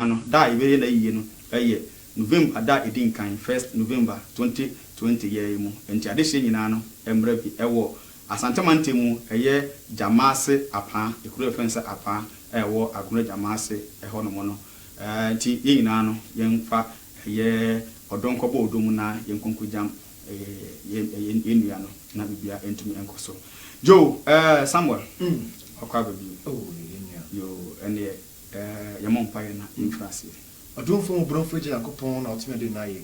ano da ibe na yiye no November da edin kan 1st November 2020 ye mu enti ade hye nyina no emra bi ewo Asantemante mu eye Jamase apa ekuru efense apa ewo agunu Jamase eho no mo no enti ye nyina no yemfa eye odonkobo odomu na yenkonkujam ye nua no na bibia entumi enkoso Joe Samuel okwa baby yo ene yamon paye na influence Adonfo mo bronfo je yakopon na otumi de naye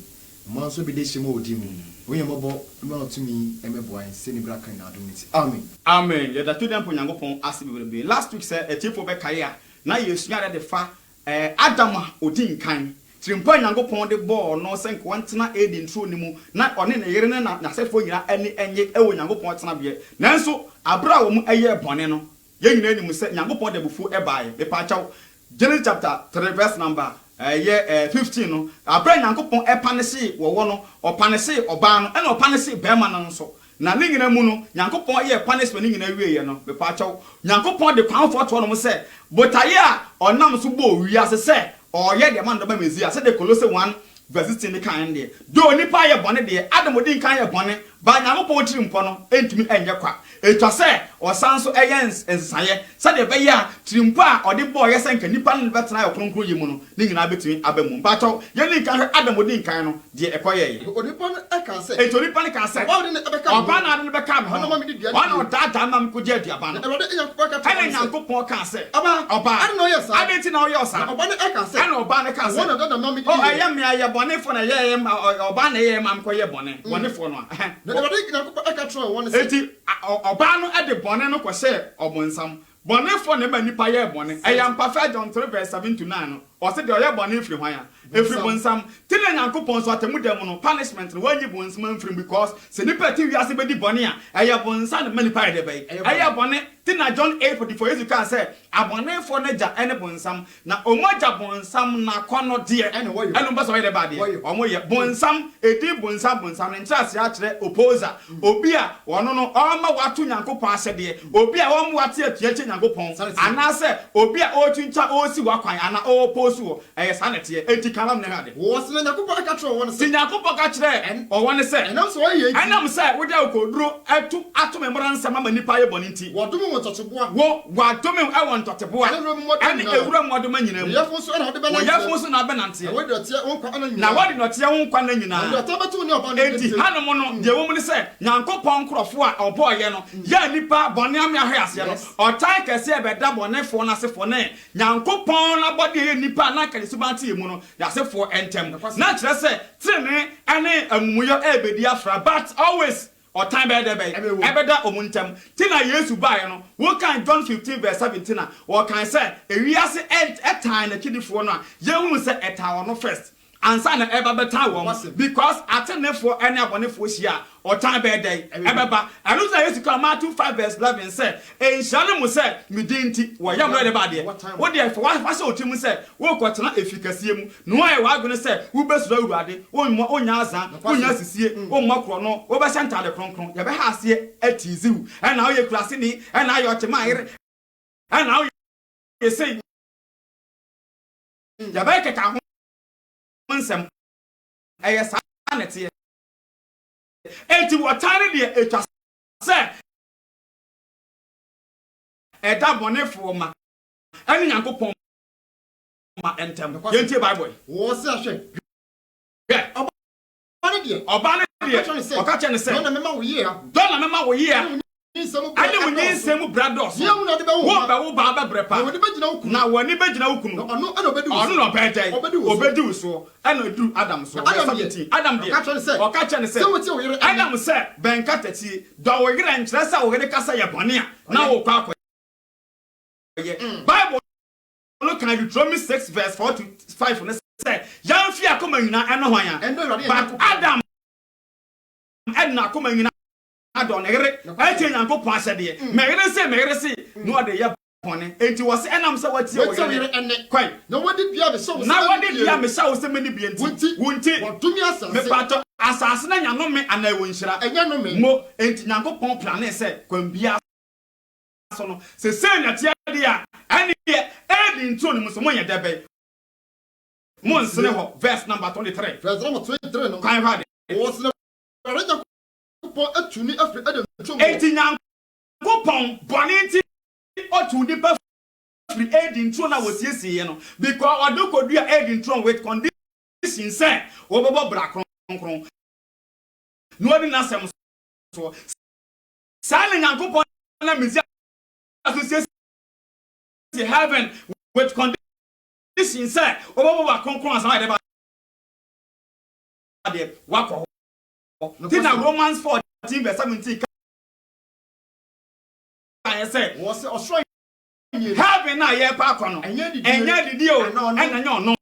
man so bi de shemo odi mu wo yembo ma otumi emeboan se ni bra kan na adoniti amen ye da to dem po Nyankopon ase bi last week say etiefo be kae a na yesuare de fa Adama odi nkan trimpa Nyankopon de ball no se nko ntena edi ntro ni mu na one ne yere ne na sefo nyina enye ewo Nyankopon tena be nanso abra wo mu eye bone no ye nyina ni mu se Nyankopon de bufu ebae be pa chaw Genesis chapter 3 verse number 15 no abra Nyankopon epanese wo no opanese oba no ena opanese bema no nso na ne nyina mu no Nyankopon ye punishment nyina wieye no be pa chaw Nyankopon de kwanfo to no mu se botaye a onam so bo wi ase se oye de man do ba mezia se de Colossae 1 verse 16 kan de do nipa ye bone de Adam odin kan ye bone ba Nyankopon tirimpo no entumi enye kwa etwa se osanso eyens ensaye se de be ya tirimpo a ode bo ye se nka nipa no betena ye kronkron ye mu no ni nyina betumi abamu ba to ye ni kan Adam odin kan no de ekoye ye onipa no eka se eto nipa no kan se oba na ade be ka ono ma mi di duane ono dada mam ko je aduaba no ewode Nyankopon ka ene Nyankopon kan se oba ade no ye sa ade ti na o ye sa oba no eka se ene oba no kan se wona dada mam di o ayam ya ye bone fo na ye oba na ye mam ko ye bone bone fo no na ewode Nyankopon eka tro wona se eti oba no ade bone no ko se obonsam bone fo na ma nipa ye bone ayam pa fa John 3 verse 7 to 9 no o se de o ye bone firi hwan ya efiri bonsam ti na Nyankopon so atemu dem no punishment no wanyi bonsam amfiri because se nipa ti wi ase be di bone a aye bonsam na ma nipa ye de be aye bone ti na John 8:44 yesu kan se abone fo na ja ene bonsam na omoja bonsam na kono de ene mba so ye de ba de omo ye bonsam edi bonsam ne ntrase a kire opposer obi a wono no oma watu Nyankopon asede obi a wo mo wate atuache Nyankopon ana se obi a o twincha o si wakwan ana o posu sanete enti kalam ne hade wo se Nyankopon aka tro wona se Nyankopon ka kire o wona se enam so ye enam se wo da okoduro atu memra nsema ma nipa ye boni nti wodum mo toteboa wo wadome ewon toteboa ene ewura modoma nyina mu yefo so na ode yefo so na benante wo de tie won kwa na nyina na wodi no tie won kwa na nyina ndo tabetu ni oba enti hanom no de wo mu ne se Nyankopon krofo a obo ye no ya nipa bone am ahwe ase no otan kese ebeda bonefo na sefo ne Nyankopon na bode ye nipa na kale subante ye mu no ya sefo entem na kire se trene ane amumuyo ebedi afra but always or time by the bay, ebeda omuntem. Tina Yesu by no. What can John 15 verse 17 or can say a rease at time a kiddy for no. You say a tower no first. And sign a ever tower because at for any abone for shia or time by day. Ebeba. I lose I used to come out 5 verse 11 say, a shalom say, Midinti, or young ready body. What dear for what so Tim said, walk what not efficacy. No, I was going to say, who best road ready, one more on Yaza, one Yassi, one Macrono, over Santa de Croncron, you have here at Tizu, and now you're classing and now you're to my and now you say, Yabeka. Some a sanity. Eti watane de etwa se e da bone fo ma ani Nyankopon ma entem yentie bible wo se ahwe oba ne de oka che ne se na mema wo ye ade munyi nsemu brados wo ba wo ba brepa na woni begina wukunu ono obedi no bedai obedi uso ana du Adam so Adam de oka che ne se Adam se ben katati do wo yire nkyere se wo yire kasa ye bone a na wo kwa ye bible no can Deuteronomy 6 verse 4 to 5 no say yamfi akoma nyina eno hwan a but Adam edna akoma nyina adon ere eche Nyankopon asede megere se no de ya bone enti wo se enam se watie wo yere enne kwai na wodi bia me so na wodi bia me sha wo se mani bia enti wonti wodumi asase me pato asase na nyanome ana wo nhira enya no me mo enti Nyankopon plan se kwambia so no se na tie de a ene e di nto no so mo nya debe Monsine ho verse number 23. Verse number 23 no. Kan ha de. Was the Nyankopɔn atuni afiri Adam ntwom. Enti Nyankopɔn bɔne nti otu nipa free aid in throne na wosiesie no because odokodua aid in throne with condition say obobo bra kronkron no odi na sem so sale Nyankopɔn na mezi associate heaven with condition say obobo bra kronkron as na de wakɔ tina Romans 14 verse 17 I say was Australia heaven na ye pa akɔ no enya didi o enya nya ɔno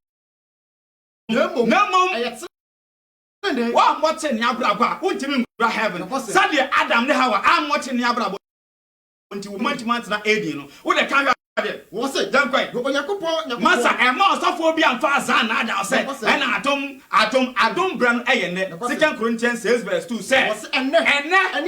nemo wa mote ne abrabɔ a wontimi mbra heaven sade Adam ne Hawa a mote ne abrabɔ nti wo mantima na edi no wo de kan ade wo se dan kwai Onyankopɔn masa ema osafo bi amfa azan na ada se ena adom bra no eye ne 2 Corinthians 6 verse 2 say ene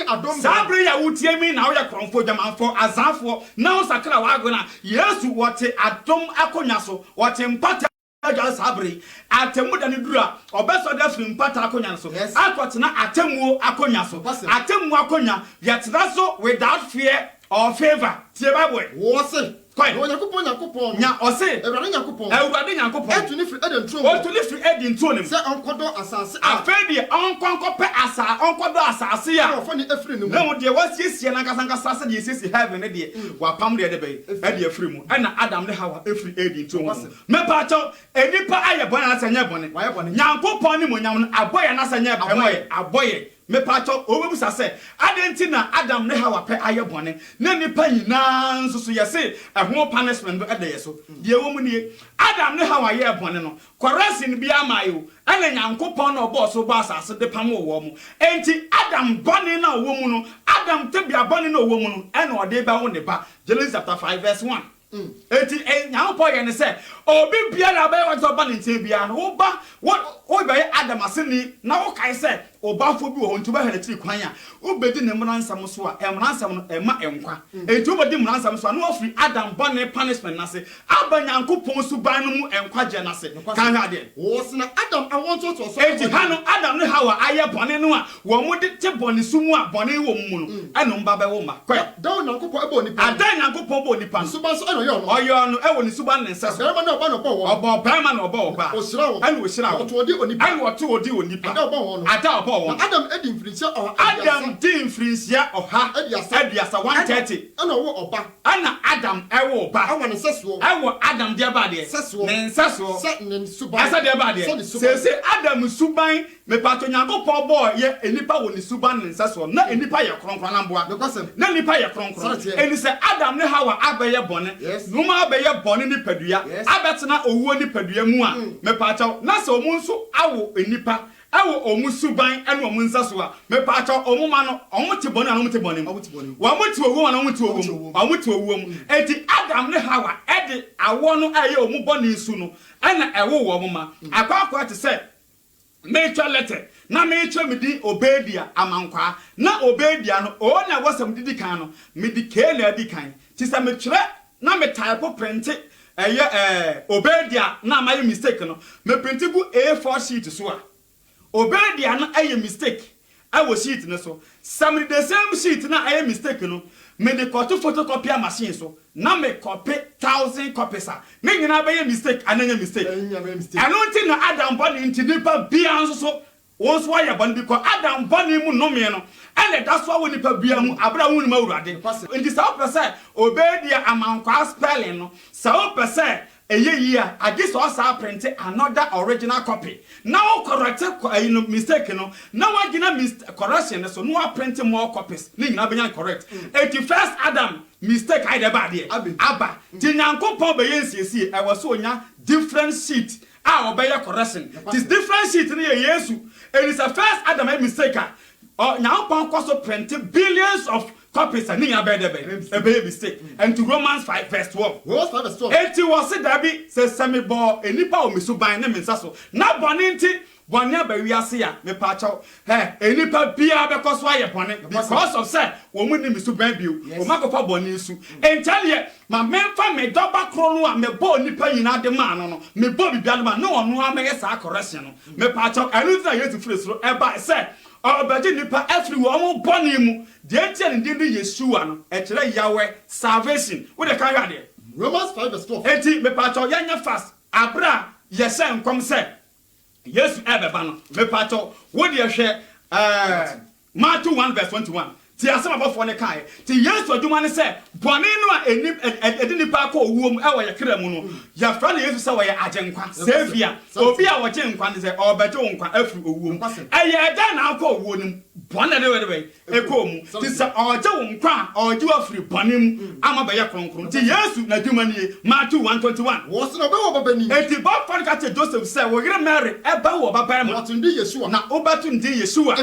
adom sabre ya wutie mi na wo ya kronfo dwamanfo azanfo na wo sakra wa agona Yesu wote adom akonya so wote mpata aja sabre atemu da ne dura obeso da firi mpata akonya so akotena atemu akonya so atemu akonya yetena so without fear or favor tie Bible wo se Onyankopɔn nya ɔse Awurade Nyankopɔn atuni firi Adam ntwom otuni firi Eden ntwom sɛ ɔnkɔdɔ asase afɛdi ɔnkɔnkɔpɛ asa ɔnkɔdɔ asase a ɔfa ne afiri no mu na wo de wasiesie na kasankasa sɛ de siesie heaven ne de wapam de bɛyi ɛde afiri mu ɛna Adam ne Hawa afiri Eden ntwom mepa kyɛw enipa ayɛ bɔne na sɛ nyɛ bɔne Nyankopɔn ne monyam no abɔyɛ na sɛ nyɛ abɔyɛ mepacho owebusa se adenti na Adam ne Hawa pe ayebone na nipa nyina nso so yese ehwo punishment be ede yeso de wo mu nie Adam ne Hawa ye bone no correction bi amayo ana Nyankopɔn na obo so ba asase de pam wo mu enti Adam bone na wo mu no Adam tebia bone na wo mu no ena ode ba wo ne ba Genesis chapter 5 verse 1 eti Nyankopɔn ye ne se obi biara ba ye wo ba ne ntie bia no wo ba wo ba ye Adam aseni na wo kai se obafo bi wo ntuba hanatiri kwan a obedi ne mmransam so a mmransam no ema enkwa enti obedi mmransam so a no ofri Adam bone punishment na se aba Nyankopɔn so ban no mu enkwa je na se kan ha de wo se na Adam awonto to so enti hanu Adam ne Hawa aye bone no a wo mu de te bone su mu a bone wo mu no eno mba be wo ma da Nyankopɔn ebo nipa ada Nyankopɔn bo nipa so ban so eno yo no oyo no e wo ni suba ne nse so berema na oba no bo wo obo berema na obo wo ba osira wo eno osira wo to odi onipa eno to odi onipa ada obo wo no Adam edi mfrinsia Adam di mfrinsia oha ediasa 130 ana wo oba ana Adam ewo oba awo ne sesuo ewo Adam de ba de ne nsesuo se ne suban asa de ba de se Adam suban me pato Nyankopɔn bo ye enipa wo ne suban ne nsesuo na enipa ye kronkron na mboa na enipa ye kronkron eni se Adam ne Hawa abeye bone numa abeye bone ni padua abetena owuo ni padua mu a me pato na se omu nso awo enipa awo omu suban ene omu nsaso a me pacho omu ma no omu te bone na omu te bone wa mu te owu na omu te owu mu enti Adam ne Hawa ede awo no aye omu bone su no ena ewo wo mu ma akwa te se me twa letter na me twa me di Obedia amankwa na Obedia no o na wasam didi kan no me di ke na di kan ti se me twere na me type print Obedia na my mistake no me print gu A4 sheet so a Obedia na aye mistake awo sheet no so some the same sheet na aye mistake no me the photocopy machine so na me copy 1,000 copies a me nyina be mistake ananya mistake eno nti na Adam body nti nipa bia nso so wonso aye body because Adam body mu no me no and that's why nipa bia mu abra wu ni ma urade nti sa opese Obedia amankwa spelling no sa opese Eyeya, I guess also print another original copy. Now correct mistake no. Now I get correction so no print more copies. Ning na be correct. 81st Adam mistake I deba there. Aba. Ti Nyankopɔn be yensiesie I was so nya different sheet. Obey correction. This different sheet na Yesu. And it's a first Adam mistake. Nyankopɔn also print billions of copies and a baby mistake. And to Romans 5 verse 12. Romans 5 verse 12. Eti was it Dabi says Sammy Bo, a nipa o misuba in the Minsaso. Now Boninti bɔne ba wiase a me pa chaw enipa bia be koso aye bɔne because of say wo mu ni mi su ban bio wo makofa bɔne su entale ma memfa me doba kro no a me bo nipa nyina de ma no me bo bibia no ma no ono a me sa correction no me pa chaw anu na yesu fresro eba say obaje nipa every wo bɔne mu de entia ne din Yeshua no e kire Yahweh salvation wo de kan yade Romans 5:12 enti me pa chaw yanya fast abra yese nkom say Yesu ebeba no me pa chaw wo de hwe Matthew 1:21 ti asema bofo ne kai ti Yesu adwuma ne se bɔne no a edi nipa ka owuom e wo ye kra mu no ya fra na Yesu se wo ye agenkwa savior obi a wo je nkwa ne se obeje wo nkwa afiri owuom eye da na akɔ owuo nim bɔne de we eko mu ti se oje wo nkwa oje afiri bɔne mu ama be ye kronkron ti Yesu na adwuma ne Matthew 1:21 wo se no be wo babani eti bofo ne ka te Joseph se wo yire Mary eba wo baba ma what ndi Yeshua na obatu ndi Yeshua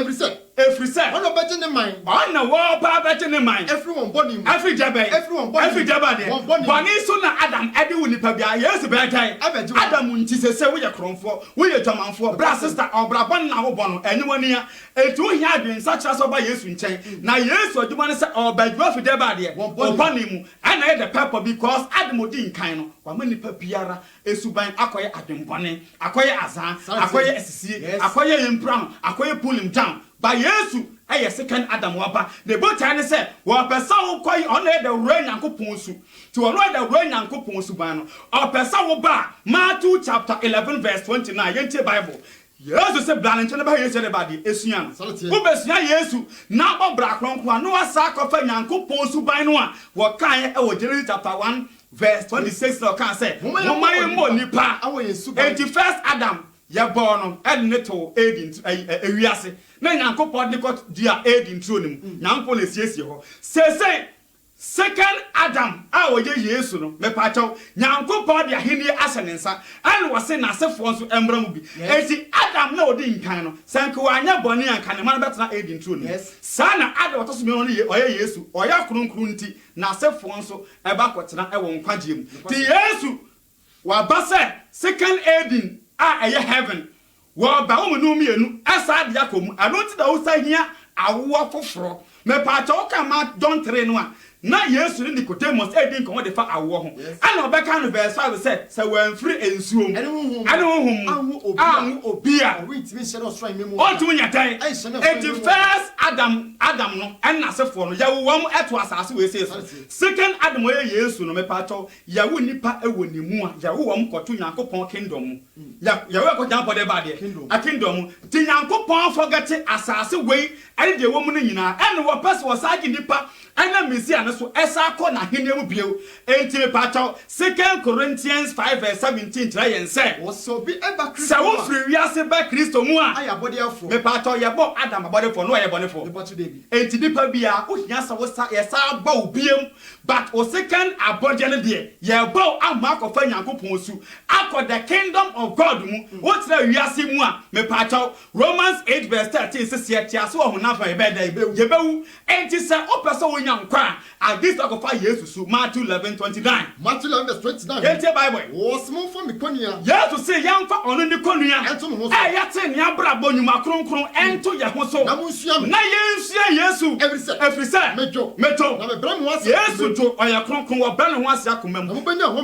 every say ono beje ne man ona wo pa beje ne man everyone body mu every jabe every jabade boni so na Adam ade wo nipa bia Yesu be kai Adam nti se wo ye kronfo wo ye dwamanfo bra sister obra bon na wo bono eni woni a etu hia adwen sa kira so ba Yesu nchen na Yesu adwuma ne se obadwa fi jabade obani mu ana ye the pepper because Adam odi nkan no wa ma nipa biara esuban akoye adwenbone akoye azan akoye esisie akoye yempram akoye pulim down ba Yesu eye second Adam waba the both time say wo pesa wo koy on e the rain yankopon su ti wo no the rain yankopon su ban no o pesa wo ba Matthew chapter 11:29 yentie Bible Yesu se bla nche ne ba Yesu de ba de esuan wo besua Yesu na bo bra kronkro no asa kofa yankopon su ban no a wo kan e wo Genesis chapter 1:26 so kan say mo mai mo nipa awo Yesu 21st Adam ya born and neto aid ewiase na nyankopod ne kot dia aid intro nim nyankopod na siesie ho say second Adam a oye Yesu no me pa chaw nyankopod dia henie asenensa and wose na asefo nso embram bi enti Adam na odi nkan no sanke wanya boni anka ne man betena aid intro nim sana Adam otoso me no oye Yesu oya kronkron nti na asefo nso eba kotena e wo nkwaje mu ti Yesu wa ba say second aid eye heaven wo ba wo no mienu asa de akomu anoti da wo sahia awo foforo me pa cha wo ka ma John 3 no a na Yesu ni Nicodemus edin ko de fa awo ho ana obeka no verse 5 say wan free ensuom ane honhom anwo obia we timi share us try memo o tumi nyatan eti first Adam no na sefo no yawo wam eto asase we say second Adam we Yesu no me pa cha yawo nipa ewo nimu a yawo wam koto Nyankopon kingdom yawo ko jan bode ba de a kingdom ti Nyankopon forget asase we ane de wo mu no nyina ene wo pese wo sage nipa ana Messiah no so esa ko na hene mu bio enti pacho 2 Corinthians 5:17 try yen say wo so bi eba Kristo sa wo free wiase ba Kristo mu a aya body afro me pacho ye bo Adam body for no ye body for enti dipa bia o hia sa wo sa ye sa ba obiem but o second abode no de ye bo amma ko fa Nyankopon su akọ the kingdom of God mu wo try wiase mu a me pacho Romans 8:13 says ye tia so ho na fa ye be da ye bewu enti sa o pese wo nyankwa agis akofa Yesu su Matthew 11:29 Matthew 11:29 yentie Bible wo small for me konia Yesu say yamfa ono ni konua ento mo so yate ne abrabo nyuma kronkron ento ye ho so na munsua me na yensua Yesu every say mejo na me bra mo ase Yesu jo oya kronkron wo bra ne ho ase akoma mu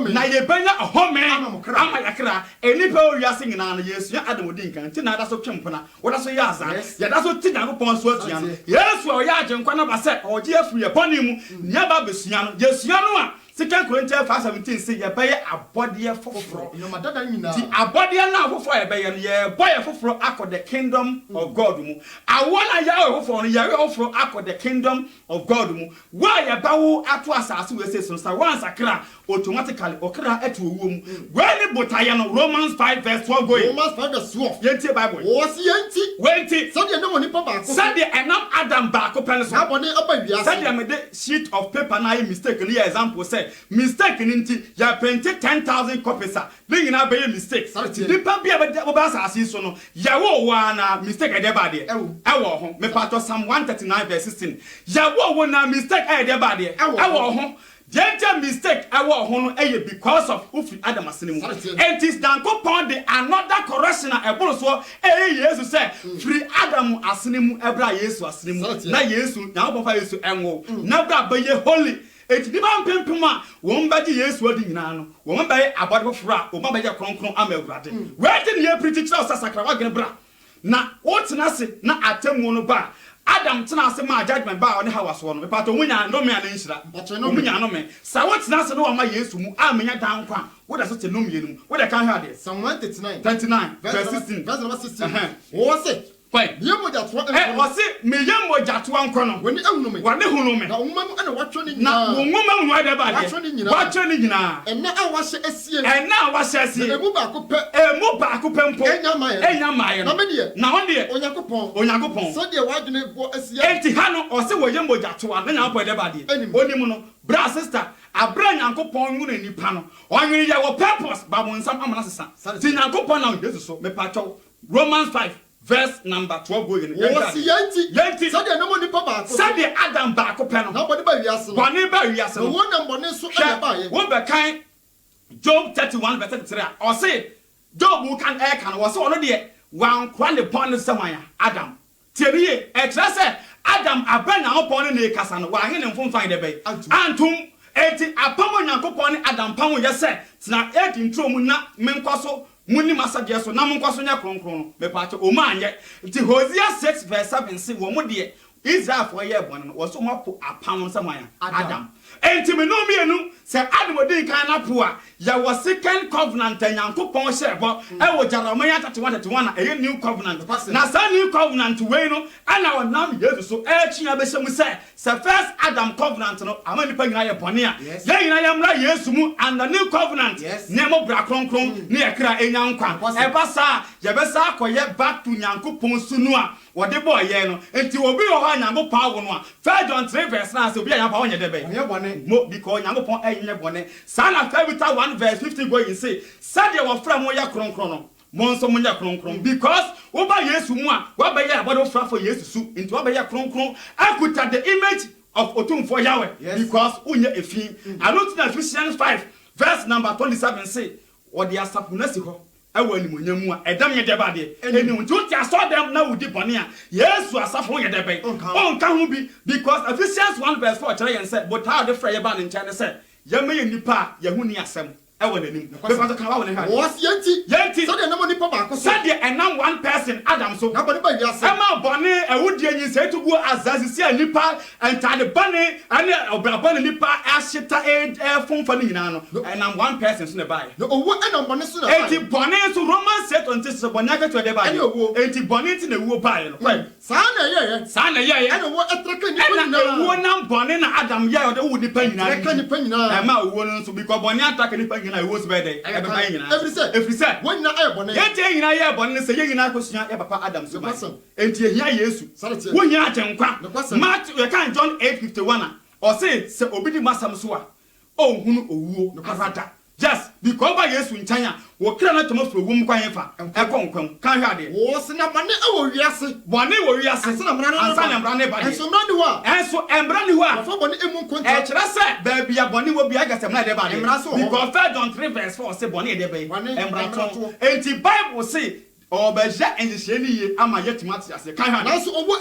na ye benya ahome ama yakra enipa owiase nyina na Yesu ya Adam odi nkan ti na da so twempona wo da so ya azan ya da so ti Nyankopon so atua no Yesu oya agenkwa na ba say oje afiri ye boni mu nya ba besua no Yesua no a 2 Corinthians 5:17 say ye beye abode foforo no madada nyina ti abode na foforo ye beye no ye boy foforo akọ the kingdom of God mu awona ya foforo no ye foforo akọ the kingdom of God mu wa ye bawo ato asase we say so sa wan sakra automatically okra eto owuo mu when botaye no Romans 5:12 going Romans 5:12 yentie Bible wo si yenti wenti so de na woni pa ba ko so de enam Adam ba ko pele so na bone aba wiase so de me de sheet of paper na mistake ni example say mistake ninti ya printed 10,000 copies a lingi na be mistake dipa bia be ba asase so no ya wo na mistake e de ba de ewo ho me pato Psalm 139:16 ya wo na mistake e de ba de ewo ho Gentle mistake I walk home because of Ufi Adam Asinimu. And tis Danko Pond the another correction a boloso Jesus say free Adam Asinimu Ebra Yesu Asinimu. Na Yesu, now Papa Yesu Engo. Never be holy. Eti di man pempema won ba di Yesu odi nyina no won ba ye abode fra won ba ye kronkron amagurade we di ne preach chira osasakra wa gene bra na wotena se na atemu no ba Adam tena se ma judgment ba oni hawa so no me pato munya no me ana nhira munya no me sa wotena se no wa ma Yesu mu amenya dan kwa wo da so te no me nu wo da kan ha de Psalm 139 verse 16 verse number 16 wo se Why? Was it me young boy Jatuan Crono? When you know me, what the Hulume? Now, woman and what training now, woman, why the body? What training now? And now I was a sea, and now I was a sea, a Mubaku Pempo, Enyamaya, now dear, Oyakupon, so dear, why do you go a sea? Empty Hano or so young boy Jatuan, then I'll put the body. Only bra sister, a brand Uncle Pong in the panel, or you have purpose, but when some Amasa, Sin Uncle Pong now, this is so, me pato, Romans 5. Verse number 12 going. Yanti. Sadia no money papa. Sadia Adam back pen. Nobody by Yasu. Bonnie by Yasu. One number so one by kind Job 31 verse 33. Or say Job who can air can was already one quantity upon somewhere. Adam. Thierry, extra Adam abena upon the Casan, while he and find a bay. Antum, 80 upon Yankopon Adam Pamu, yes, sir. Snap 18 true muna, Menquaso. Muni masadia so na monkwaso nya kronkron me pacho o manye nti Hosea 6 verse 7 say wo mo de Israel for ye bon no wo so mapo apam samanya Adam enti me no mienu say Adam odin kan na po a ya wo second covenant Nyankopon shebo e wo Jeremiah 31 na e new covenant na sa new covenant we no ana wonam Jesus so e chia be shemu say first Adam covenant no amani pa nyina ye bone a ye nyina ye mra Yesu mu and the new covenant ne mo bra kronkron ne ye kra enyankwa e ba sa ye be sa akoye back to Nyankopon sunu a wode boy ye no enti obi wo ha Nyankopon awo no a 1 John 3 verse 9 say obi anya pa wonye de be ye bone mo because Nyankopon enye bone sa na Psalm 1 verse 50 going say sadia wo fra mo ya kronkron no monso mo nya kronkron because wo ba Yesu mu a wo ba ye abodo fra for Yesu su enti wo ba ye kronkron akuta the image of Otumfo Yahweh because unya efin alo tina Ephesians 5 verse number 27 say wo de asapuna si ho ewo animonyamu a edam ye deba de eni unti ti aso dem na wudi bone a Yesu asafo ye deba on ka ho bi because Ephesians 1 verse 4 kire yen say but how the fra ye ba ne nchane say ye me ye nipa ye hu ni asem ewo nanim be fa ka wa wona ha was yanti so de na mo nipa ba ko so de enam one person Adam so na bone ba wiase ema bone ewudi enyi say to go azazi si nipa entade bone ane obrabone nipa ahyeta fonfa ni nyina no enam one person so ne bai no owo enam bone so na enti bone so Romans 7:26 bone aka to de bai enti bone ti na wuo bai no sa na ye ene wo etreka nipa nyina na wo nam bone na Adam ye o de wo nipa nyina etreka nipa nyina ema wo no so because bone ataka nipa na wo sbede e be bai nyina every say wonna aye bone ye tie nyina ye bone se ye nyina akosua ye papa Adam so bai enti ehia Yesu wo nyina atenkwa Matthew we kan John 8:51 or say se obidi masam so a ohunu owuo arada yes because ba Yesu nchanya wo kra na tomo fro wum kwan fa ekonkwam kan hwa de wo se na bone wo wiase ansa na mra ne ba de enso mra ni ho a enso embra ni ho a fa bone emu nkonta e kira se ba bia bone wo bia gasem na de ba de because 1 John 3 verse 4 say bone de ba embra to enti Bible say obeja enjehye ni ye ama yetimati ase kan hwa na so owo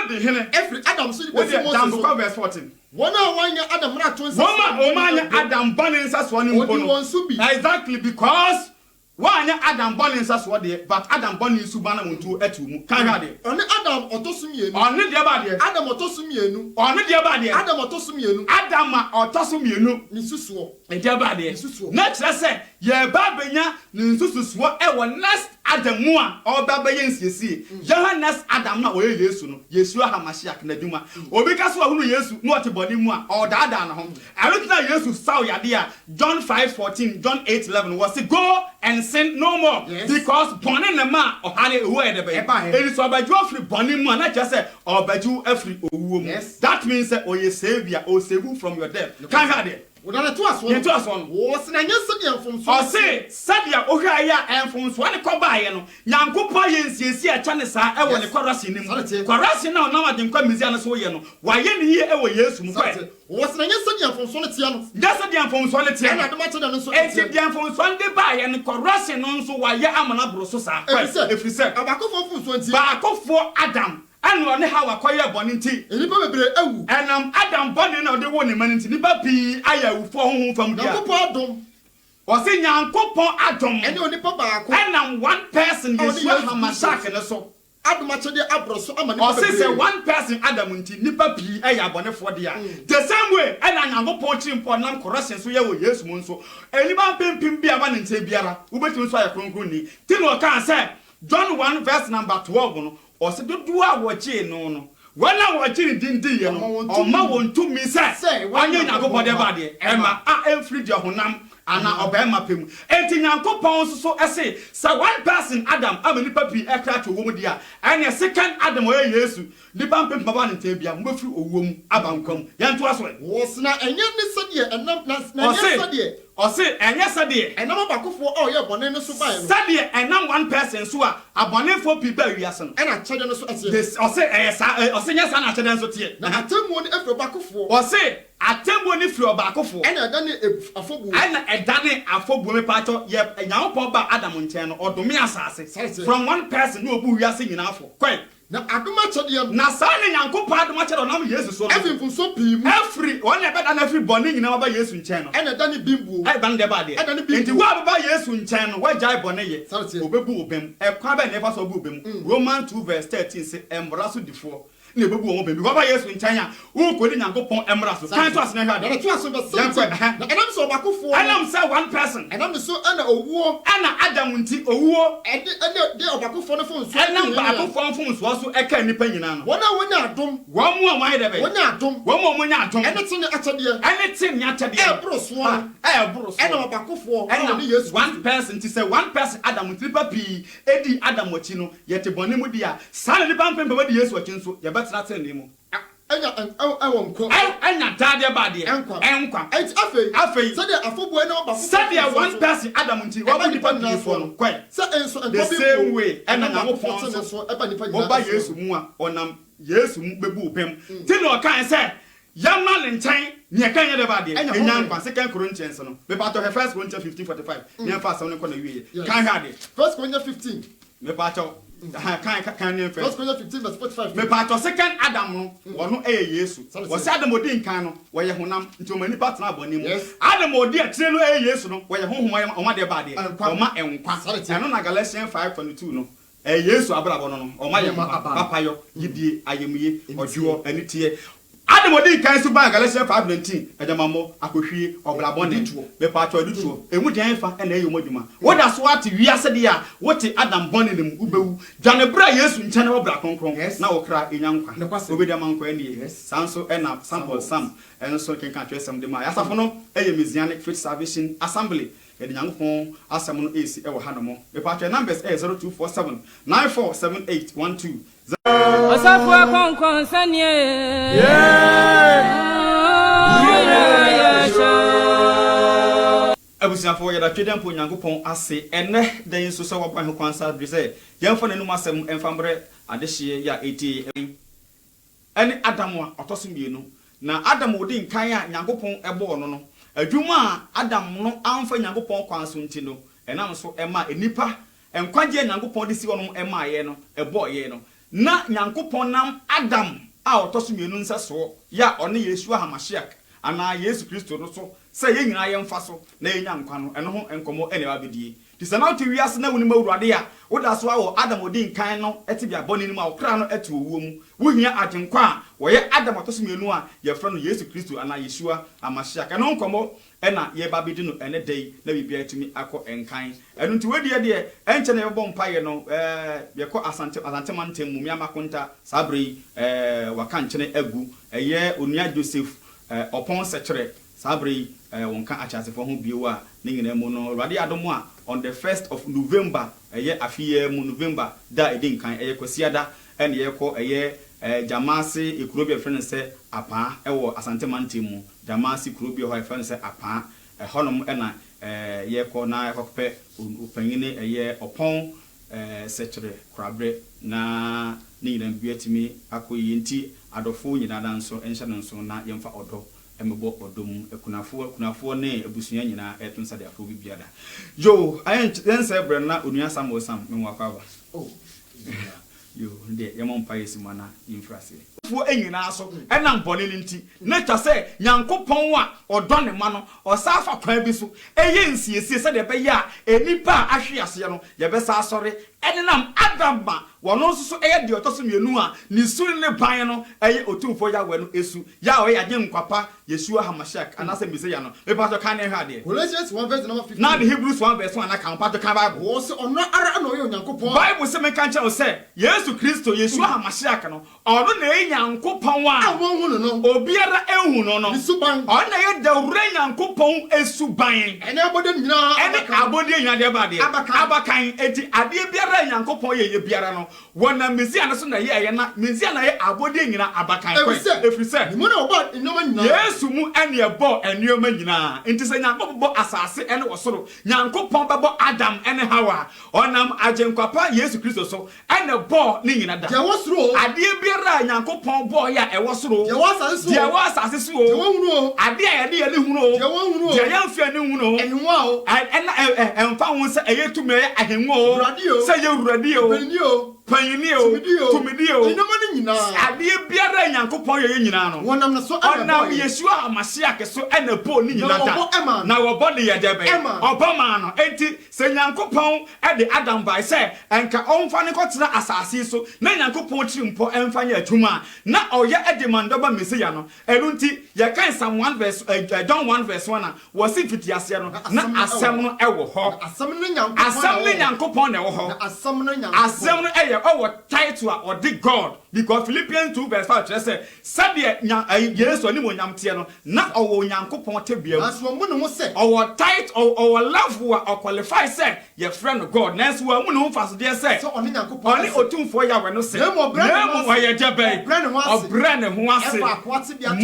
de hene every Adam so de Moses verse 14 Wona wanya Adam ra to nsa Woma Adam bone nsa so ne mpo exactly because wanya Adam bone nsa so de but Adam bone nsu bana muntu atu mu kan hwa de one Adam otosumienu one de ba de Adam otosumienu one de ba de Adam otosumienu Adam otosumienu ni susuo de ba de na kire se ye ba benya ni susuo e wo next Adam mu a oba ba yensiesie Johannes Adam na oye Yesu no Yesu ahamashiak na dwuma obi ka so ahunu Yesu no ote body mu a odaada na ho alukina Yesu saw yade a John 5:14 John 8:11 was to go and sin no more because born na ma ohane ewu e de be eni so obaju afri body mu na kire se obaju afri owuo mu that means oye savior o save from your death kan ha de Wona to aso. Ye to aso no. Wo se na nya sadia mfomso. O se sadia ohwa ya enfomso ne kɔbaaye no. Nyankopɔn ye nsiesie a cha ne saa e wo ne kɔrɔsi nim. Kɔrɔsi na onam ade nkwa mizia no so ye no. Wa ye ne ye e wo Yesu mu kɔ. Wo se na nya sadia mfomso ne tia no. Ja sadia mfomso ne tia. Na adoma che da no so. E ti dia mfomso de baaye ne kɔrɔsi no nso wa ye amana boro so saa. Efri se abakofo mfomso nti. Baakofo Adam anu ne Hawa koye boni nti enipa bebre awu enam Adam boni na ode wo ne mani nti nipa pi aya awufo honhom fam dia Nyankopɔn adom o se Nyankopɔn adom ene onipa baako enam one person Yesu hamashak ne so adom achede abroso amane o se one person Adam nti nipa pi aya abonefo dia the same way ena Nyankopɔn chimpo nam correction so ye wo Yesu mu nso eniba pempim bia ba ne nte biara ubetumi so aya kronkron ni ti no kan say John 1 verse number 12 no o se dodo a wochi no wana wochi ni dindi ye no o ma wontu mi say anya Nyankopɔn de ba de ema a emfiri de honam ana obema pem enti Nyankopɔn so ese say one person Adam amani papi ekra to wo mu dia and second Adam o Yesu nipa pem baba ne tebia mbofiri owom abankwam yanto aso wo sna enye ne sede enam na enye sede o se enye sede enam abakofo o ye bone ne so bae no sede enam one person so a abonefo pi ba wiase no ena chede no so ase o se o se nya sa na chede so tie na atemu ni efro bakofo o se atembo ni firi obakofo ena edane afobu ena edane afobu me pacho ye Nyankopɔn ba Adam nchen no odome asase from one person no obu wiase nyina afo kwai na adoma chede na sa ne Nyankopɔn adoma chede onam Yesu so efimfun so pi mu every one e beda na free bone nyina ba Yesu nchen no ena edane bimbu e ban de ba de enti wa ba Yesu nchen no wa jai bone ye obebu obem e kwa ba ne fa so obu obem Romans 2 verse 13 say embra so difo na ebebu won bembi baba Yesu nchen a wo ko ni Nyankopɔn emra so kan to asene hwa na to aso be so na enam so bakofo enam say one person enam so ena owuo ana Adam nti owuo ene de obakofo no fon so enam bakofo fon so eka nipa nyina no wona wonya adom won mu amai de be wonya adom won mu nya adom ene tin achede ene tin nya achede ebroso ena obakofo ena Yesu one person ti say one person Adam nti papi edi Adam wachi no yete bone mu dia sa ne nipa mpemba di Yesu wachi nso ye betra tell nemu enya awonko enya dade ba de enkwa afei sede afobu ena obakofo sede one person Adam nti wa bu nipa nifo no kwai se enso the same way ena Nyankopɔn so eba nipa oba Yesu mu a onam Yesu mu bebu pem ti no kan say yamma le nchen ne kan ye de ba de enya nkwa second Corinthians no me part of first Corinthians 15:45 me fa asem ne ko na wiye kan ha de first Corinthians 15 me part of kan ne first Corinthians 15 verse 45 me part of second Adam no wono Yesu wo se Adam odi nkan no wo ye honam nti o mani part na aboni mu Adam odi atire no Yesu no wo ye honhom o ma de ba de o ma enkwa eno na Galatians 5:22 no Yesu abrabo no o ma ye papayo yidie ayemuye ojuo anitie Adam odi kan su ba Galatians 5:19 ejamamo akohwie obrabone be pacho edutuo emu den fa na eyo modwuma woda so ate wiase de a wote Adam bone nim ubewu dwane bra Yesu nchane wo bra kronkron na wo kra enyankwa obedi amankwa enie sanso ena sample sam enso kenka twesem de ma yasafo no eye Messianic Faith Salvation Assembly yede Nyankopɔn asɛm no esi ɛwɔ ha no mo be pacho numbers 0247 947812 Osafu akonkon sanye Abusiafo yada twedam po Nyankopɔn ase ene den so so wabɔ ho kwansa bi sɛ yɛmfa nanum asɛm emfambre adehye ya eti ene Adam a ɔtɔso mienu na Adam odi nkan a Nyankopɔn ɛbɔ no no adwuma a Adam no amfa Nyankopɔn kwanso nti no ɛnam so ɛma enipa enkwagye Nyankopɔn de si wɔnom ɛma ye no ɛbɔ ye no na Nyankopɔn nam Adam a ɔtɔso mienu nsa so ya ɔne Yesu Hamashak ana Yesu Kristo no so sɛ ye nyina ye mfa so na ye nya nkwa no ɛno ho enkomo ɛne ba bedie ti sɛ na otu wiase na woni mawurade a woda so awo Adam odi nkan no ɛte bia bɔne nim a ɔkra no ɛte owuo mu wohia agenkwa a wɔyɛ Adam ɔtɔso mienu a yɛfrɛ no Yesu Kristo ana Yesu Hamashak ɛno nkomo ɛna ye ba bedi no ɛne dai na bibia tumi akɔ enkan ɛno nti wedie de ɛnkyɛ na yɛbɔ mpaye no yɛkɔ asante mantem mu miama konta sabre waka nkyene agu ɛyɛ onua Joseph opon sekyere sabre wonka achasefo ho bio a ne nyina mu no Awurade adomo a on the 1st of November ɛyɛ afie mu November da edin kan ɛyɛ kwasiada ɛne yɛkɔ ɛyɛ Jamasi ekuro bi efre ne se apa ewo Asante Mante mu Jamasi kuro bi ho efre ne se apa honom na ye ko na ekopɛ upanyine eye opon sechere krabre na ni nyina biatimi akoyi nti adofo nyina danso enhye no nso na yemfa odo emebo odom kunafo ne abusua nyina etonsa de afo bibiada yo ayen se bre na onua Samuel Sam menwa kwaba yo de yemon pa yesimana infrase fo enyina so ena mbone nti na twa se Nyankopon a odɔ ne ma no osafa kwan bi so eye nsiesie se de be ya enipa ahwe ase no ye be sa asɔre enenam Adamba wono so eye de otoso mienu a ni suru ne ban no eye otumfo ya we no esu ya o ya gye nkwapa Yeshua HaMashiach anase Messiah no me pa to kan ne hwa de Colossians 1 verse number 15 na the Hebrews 1 verse 1 na kan pa to kan Bible wo se ono ara na oyo Nyankopon Bible se me kan che se Yesu Kristo Yeshua HaMashiach no ono na Nyankopon a won no obiara ehu no no suban ono ye dawre Nyankopon esuban ene abode nyina ene abode nyina de ba de abakan eti ade biara Nyankopon ye biara no wona Messiah no so na ye na Messiah na ye abode nyina abakan kwa efrise ni mo na oba enoma nyina Yesu mu ene ebo enuoma nyina enti se Nyankopon bo asase ene wosoro Nyankopon bebo Adam ene Hawa onam agenkwapa Yesu Kristo so ene bo ni nyina da je wosoro ade biara Nyankopon bo ya e wosoro je wasase so je wasase so je wonu o ade ya de ye hunu o je wonu o je ya mfia ne hunu o enwa o emfa won se eye tume ahenwo o se ye urade o panyini o tumidi o enoma ni nyina ade biara Nyankopon ye nyina no wonam na so onam Yeshua HaMashiach so ene bo ni nyina da na wo bo de ye debe obama no enti se Nyankopon e de Adam bai se enka onfa ne kotena asase so na Nyankopon chirimpo enfa nya atuma na oye e de mandoba Messiah no enunti ye kan Psalm 1 verse John 1 verse 1 na wo si fitiase no na asem no e wo ho asem ne Nyankopon na wo ho asem ne Nyankopon asem no e our title or the God because Philippians 2 verse 5 said Yesu ani mo nyamte no na owo Nyankopon tebia aso mu ne ho se our title our love or qualify say your friend God na so mu ne ho faso de say so oni Nyankopon oni otumfo ya we no say na mo wa ye jebe obre ne ho ase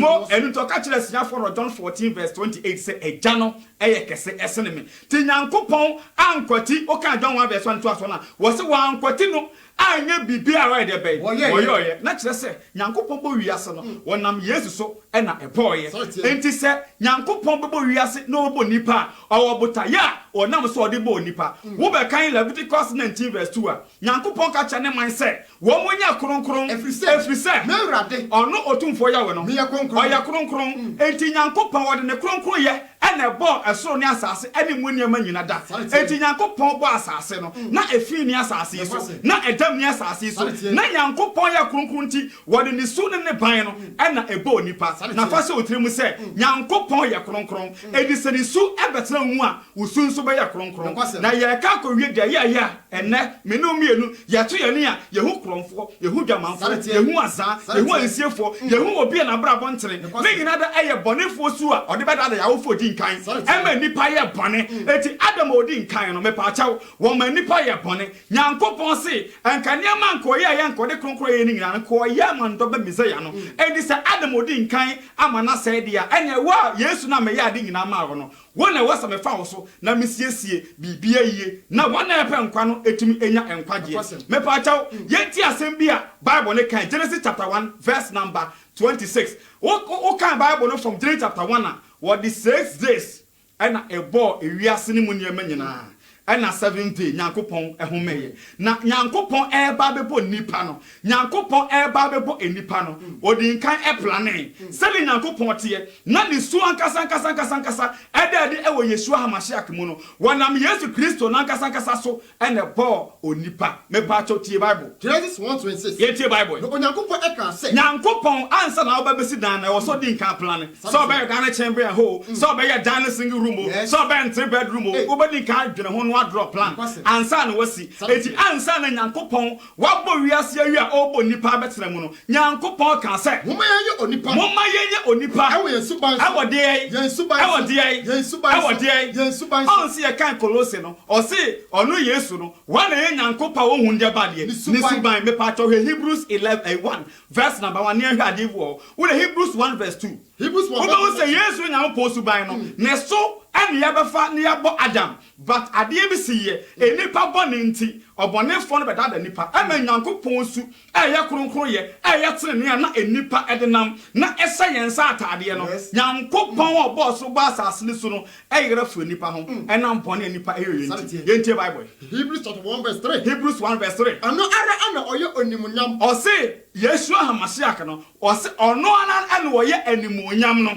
mo enu to ka kire sia for John 14 verse 28 say eja no eye kese esene me ti Nyankopon ankwati o ka John 1 verse 1 to aso na wo se wa ankwati no anya bibia right there be oye na kire se Nyankopon bo wiase no wonam Yesu so e na eboye enti se Nyankopon bo wiase no bo nipa owo botaya onam so ode bo nipa wo be kan Leviticus 19 verse 2 a Nyankopon ka cha ne man se wo monya kronkron efri se me urade ono otumfo ya we no me ya kronkron oya kronkron enti Nyankopon wode ne kronkron ye e na bo esoro ne asase e ne munyama nyina da enti Nyankopon bo asase no na efi ni asase so na edam ni asase so na Nyankopon ya kronkron ti wode ne su ne ban no e na ebo nipa na fa se otiremu se Nyankopon ya kronkron edi se ne su e betena mu a usu nso be ya kronkron na ye ka ko wie de ya ene menu mienu ye to ye ne a ye hu kronfo ye hu dwamanfo ye hu azan ye hu ansiefo ye hu obi na bra bontere me nyina da eye bonefo su a ode be da ya wo fo di nkan ema nipa ye bone eti Adam odi nkan no me pa chaw wo ma nipa ye bone Nyankopon se enkania man ko ye nko de kronkron ye ni nyina ko ye man do be Messiah no edi se Adam odi nkan ama na se dia enye wa Yesu na me ye ade nyina ma wo no wona wasa me fa wo so na mesiesie bibia yie na wona epe nkwa no etumi enya enkwaje me pa chaw ye ti asem bia Bible ne kan Genesis chapter 1 verse number 26 o kan Bible no from Genesis chapter 1 what the 6 days and a ball ewiase ni mu niam nyina ena 7th day Nyankopon ehomeye na Nyankopon eba bebo nipa no Nyankopon eba bebo enipa no odi nkan e plane sele Nyankopon tie na ni su ankasa ede ewo Yeshua HaMashiach mu no wonam Yesu Kristo na ankasa so ena bo onipa me pa cho tie Bible Genesis 1:26 ye tie Bible no Nyankopon e kan se Nyankopon ansa na oba besi dan na wo so di nkan plane so be Ghana chamber ho so be ya dan single room so be 3 bedroom ho oba di nkan dwene ho no drop plan ansa no wasi eti ansa na nyankopon wabɔ wiase awi a ɔbɔ nipa betena mu no nyankopon ka sɛ moma yenye onipa ɛwɔ yesuban awɔde yesuban ɔnsi yɛ kan Kolose no ɔsi ɔno Yesu no wana yɛ nyankopon ohun de badeɛ ni suban me pa to Hebrews 11:1 verse number 1 near hadiwo wo Hebrews 1 verse 2 Hebrews 1 wo say Yesu nyankopon suban no ne so ɛne yɛbɛfa ne yɛbɔ Adam but adeɛ bi si yɛ enipa bɔ ne nti ɔbɔnefo no bɛda da nipa ɛma nyankopon su ɛyɛ kronkron yɛ ɛyɛ tenene na enipa ɛdenam na ɛsɛ yɛn sa ataadeɛ no nyankopon ɔbɔ so bɔ asase ne so no ɛyɛrɛ fu nipa ho ɛnam bɔne nipa ɛyɛ yɛntie Bible Hebrews chapter 1 verse 3 Hebrews 1 verse 3 ano ara ana ɔyɛ onimunyam ɔse Yesu ahamasiak no ɔse ɔno ana ɛne ɔyɛ animuonyam no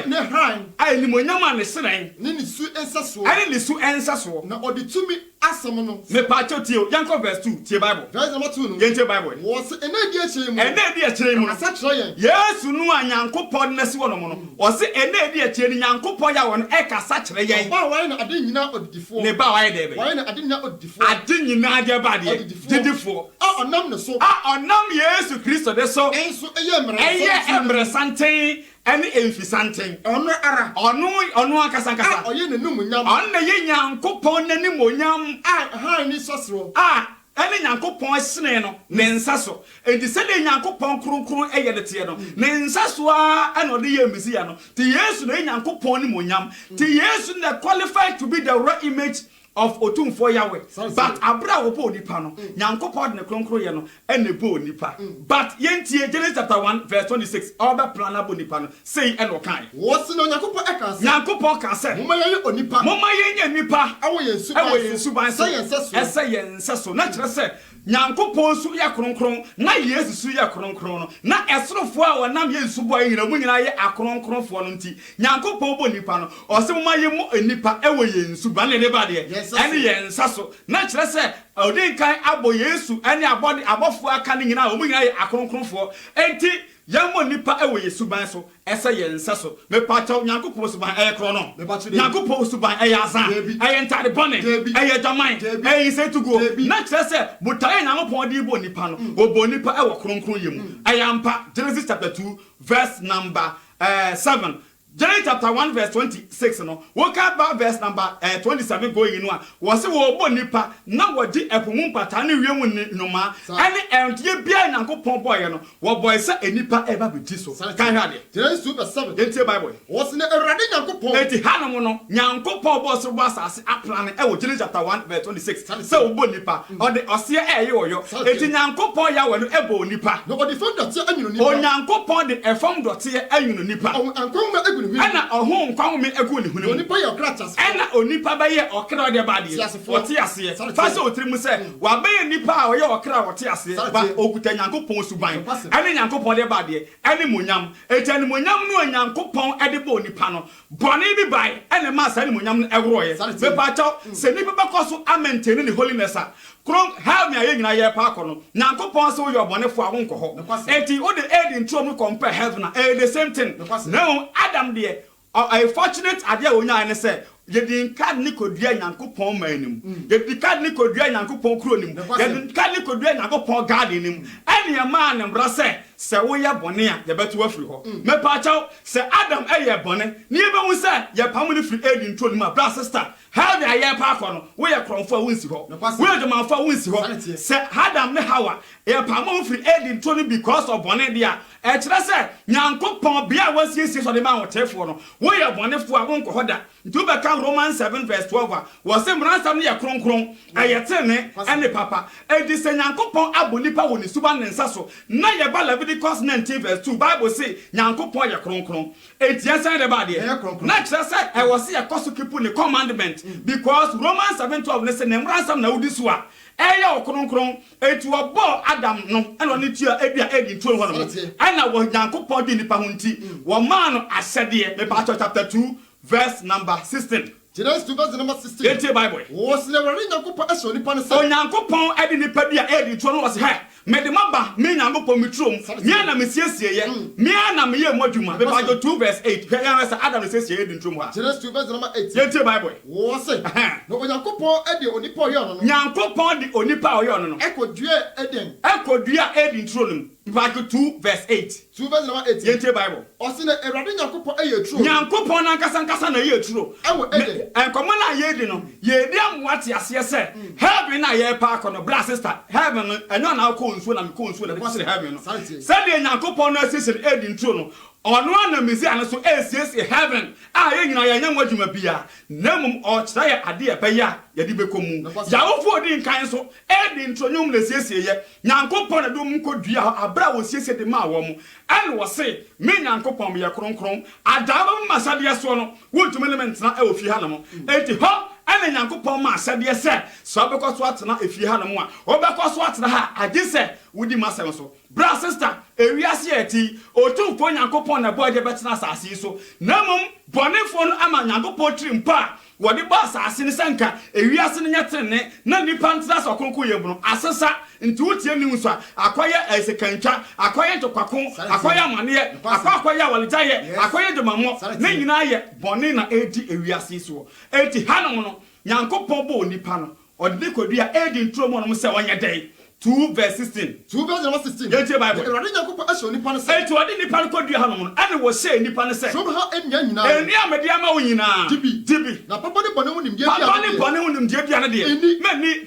ne han animuonyam a ne senen ne su ensaso ɛne ne su ensaso na ɔde tumi asɛm no me pa chotio yanko verse 2 tie Bible verse number 2 no yɛntie Bible wɔse enedi akyerɛ mu enedi akyerɛ mu asa kyerɛ yɛn Yesu no a nyankopɔn na si wɔ no mo no ɔse enedi akyerɛ ni nyankopɔn ya wɔ no ɛkasa kyerɛ yɛn ba wɔyɛ na ade nyina odidifo ne ba wɔyɛ dɛbɛ wɔyɛ na ade nyina odidifo ade nyina de ba de didifo a ɔnam ne so ɔnam Yesu Kristo de so enso ɛyɛ emre santen ɛne emfisanten ɔno ara ɔno akasa ɔyɛ nenumunyam ɔno yɛ nyankopɔn nanim onyam han ni sɔsoro ɛne nyankopɔn sene no ne nsa so enti sɛ de nyankopɔn kronkron ɛyɛ de teɛ no ne nsa so a ɛna ɔde yɛ Mesia no ti Yesu no yɛ nyankopɔn nim onyam ti Yesu na qualified to be the raw image of Otumfo Yahweh but abra wo po nipa no nyankopɔn de ne kronkron yɛ no ɛna bo nipa but yentie Genesis chapter 1 verse 26 ɔba plan abo nipa no sei ɛna ɔkan wɔse no nyankopɔn ɛka sɛ nyankopɔn ka sɛ moma yɛyɛ onipa moma yɛnyɛ nipa ɛwɔ yɛn suban so ɛsɛ yɛn nsa so na kyerɛ sɛ nyankopɔn su yɛ kronkron na Yesu su yɛ kronkron no na ɛsorofoɔ a wɔnam Yesu bɔ ayina mu nyina yɛ akronkronfoɔ no nti nyankopɔn bɔ nipa no ɔsɛ moma yɛ mu nipa ɛwɔ yɛn suban ne ba deɛ ɛne yɛn nsa so na kyerɛ sɛ ɔde nkan abɔ Yesu ɛne abɔfoɔ aka ne nyina wɔn nyina yɛ akronkronfoɔ enti yɛmmɔ nipa ɛwɔ Yesu ban so ɛsɛ yɛn nsa so mepatɔ nyankopɔn suban ɛyɛ krono nyankopɔn suban ɛyɛ azan ɛyɛ ntade bɔne ɛyɛ dwaman ɛyɛ nsetugo na kyerɛ sɛ botae nyankopɔn de bɔ nipa no ɔbɔ nipa ɛwɔ kronkron yɛ mu ɛyɛ mpa Genesis chapter 2 verse number 7 Genesis chapter 1 verse 26 no woka ba verse number 27 going no a wo se wo bo nipa na wodi epomu mpata ne wiemu nnoma ene entie bia nyankopɔn boye no wo boye se enipa eba bedi so kan hade Genesis 2 verse 7 entie Bible wo se ne erade nyankopɔn eti hanom no nyankopɔn bo so bo asase aplan e wo Genesis chapter 1 verse 26 se wo bo nipa ode ose eye oyo eti nyankopɔn ya we no ebo nipa no ode fam dote anyuno nipa o nyankopɔn de efam dote anyuno nipa ankonma agunu ɛna ɔho nkwan me egu ne hunu onipa yɛ ɔkra kyase ɛna onipa bɛyɛ ɔkra ɔde badeɛ ɔte aseɛ fa sɛ otiri mu sɛ wabɛyɛ nipa a ɔyɛ ɔkra ɔte aseɛ ba okuta nyankopɔn suban ɛne nyankopɔn de badeɛ ɛne monyam ɛtɛ ne monyam no nyankopɔn ɛde bɔ nipa no bɔne bi bae ɛne ma sɛ ne monyam no ɛworoyɛ bɛpakyɛw sɛ nipa bɛkɔ so amɛntɛne ne holiness a kron how me aye nyina ye pa akono nyankopon se wo yo bonefo a wonkɔ hɔ enti wo de aid ntro mu compare heaven na the same thing no Adam de a fortunate ade a wonya ne se yedi kad ni kodua nyankopon manim yedi kad ni kodua nyankopon kuro nim yedi kad ni kodua nyankopon garden nim ene ma ne mbra se wo ye bone a ye beto afiri hɔ me pa chaw se Adam eye bone ni be hu se ye pam ni free aid ntro nim a bra sister how they are pa akono wo ye kronfo a wonsi hɔ wo ye dwumanfo a wonsi hɔ se Adam ne Hawa ye pam free aid ntro nim because of bone dia kyerɛ sɛ nyankopɔn bia wasiesie so de ma wotefo no wo ye bonefo a wonkɔ hɔ da ntu bɛka Romans 7 verse 12 a wo se mransam ne ye kronkron ayetene ene papa edi se nyankopɔn abo nipa wo ne suba ne nsa so na ye ba Leviticus 19 verse 2 Bible say nyankopɔn ye kronkron etia san de ba de na kyerɛ sɛ e wo se ye koso keep ne commandment because Romans 7:12 ne se ne mransam na wodi so a eya okronkron etu obo Adam no eno ne tua ebia edi ntuo ho no ana wo nyankopɔn di nipa ho nti wo ma no asɛdeɛ me pa chapter 2 verse number 16 Genesis 2 verse number 16 enti Bible wo se ne wari nyankopɔn aso nipa ne se o nyankopɔn edi nipa bia edi ntuo no wo se he me de maba me nyankopon mitrom me ana me siesie ye me ana me ye modwuma be ba 2 verse 8 hwɛ ya Adam siesie ye di ntrom ha Genesis 2 verse number 8 ye tie Bible wo se no Onyankopon e de onipa oye ono no Nyankopon de onipa oye ono no ekodua edi ntrom Ba 2 verse 8 2 verse number 8 ye tie Bible o se na Awurade Nyankopon eye turo Nyankopon na nkasa na ye turo ewo Eden enkomo na ye di no ye di amwate ase se heaven na ye pa akono bra sister heaven enyo na ko nsuo na me ko nsuo na me se heaven no se de Nyankopon na asisi edi nturo no ono na mezi ane so esiesie heaven ye nyina ye nya mwadwuma bia namum o kira ye ade e beya ye di bekomu ya wofo odi nkan so edi nturo nyum na siesie ye Nyankopon na dum kodua abra wo siesie de ma wo mu ane wo se me Nyankopon me ye kronkron adaba masade so no wontum element na e ofi ha na mo enti ho ane Nyankopon ma asade se so bekoso atena efi ha na mo a obekoso atena ha agise wudi masem so bra sister ewiase eti otumfo Nyankopon na boade betena asase so namum bonefo no ama Nyankopon trimpa wode ba asase ne sanka ewiase ne nyetene na nipa ntira so konko yebunu asesa nti wotie nim so akoye esekantwa akoye ntokwaku akoye amane akoye walejaye akoye demamo ne nyina ye bone na edi ewiase so eti hanom no Nyankopon bo nipa no ode kodua edi ntromo no se wonye dai 2 verse 16 2 verse number 16 ye tie Bible Awurade Nyankopon asho nipa no se eti ode nipa no kodua hanom no ane wo se nipa no se som ha enya nyina eni amede ama wo nyina dibi na papa ne bone wonim dia papa ne bone wonim dia ne de mani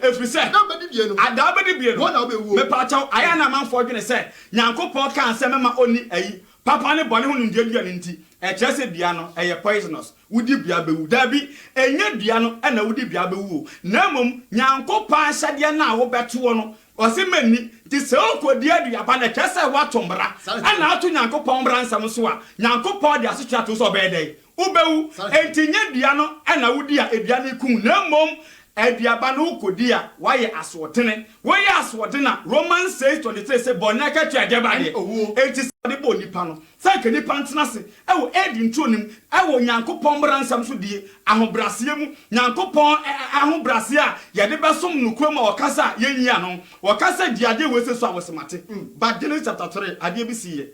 every say na bedi bie no ada bedi bie no wona obewu me pa chaw aya na manfo dwene se Nyankopon kan se mema oni ayi papa ne bone wonim dia ne nti e kire se bia no eye poisonous wudi bia bewu dabi enya bia no na wudi bia bewu na mom Nyankopon ahyade na wo beto no ose mani ti se okodi aduaba na kese watombra ana ato Nyankopon mbra nsam so a Nyankopon de asetwa to so obedai ubewu entinya dua no na wudi a edua ne kun na mom aduaba no kodi a waye asotene waye asodena Romans 6:23 say bonaka twa deba de enti de bo nipa no sai ka nipa ntena se ewo edi ntronim ewo Nyankopon mbra nsam so die ahobrase mu Nyankopon ahobrase a ye de besom nukrom a okasa yenya no okasa diade wese so awosemate but Genesis chapter 3 ade bi siye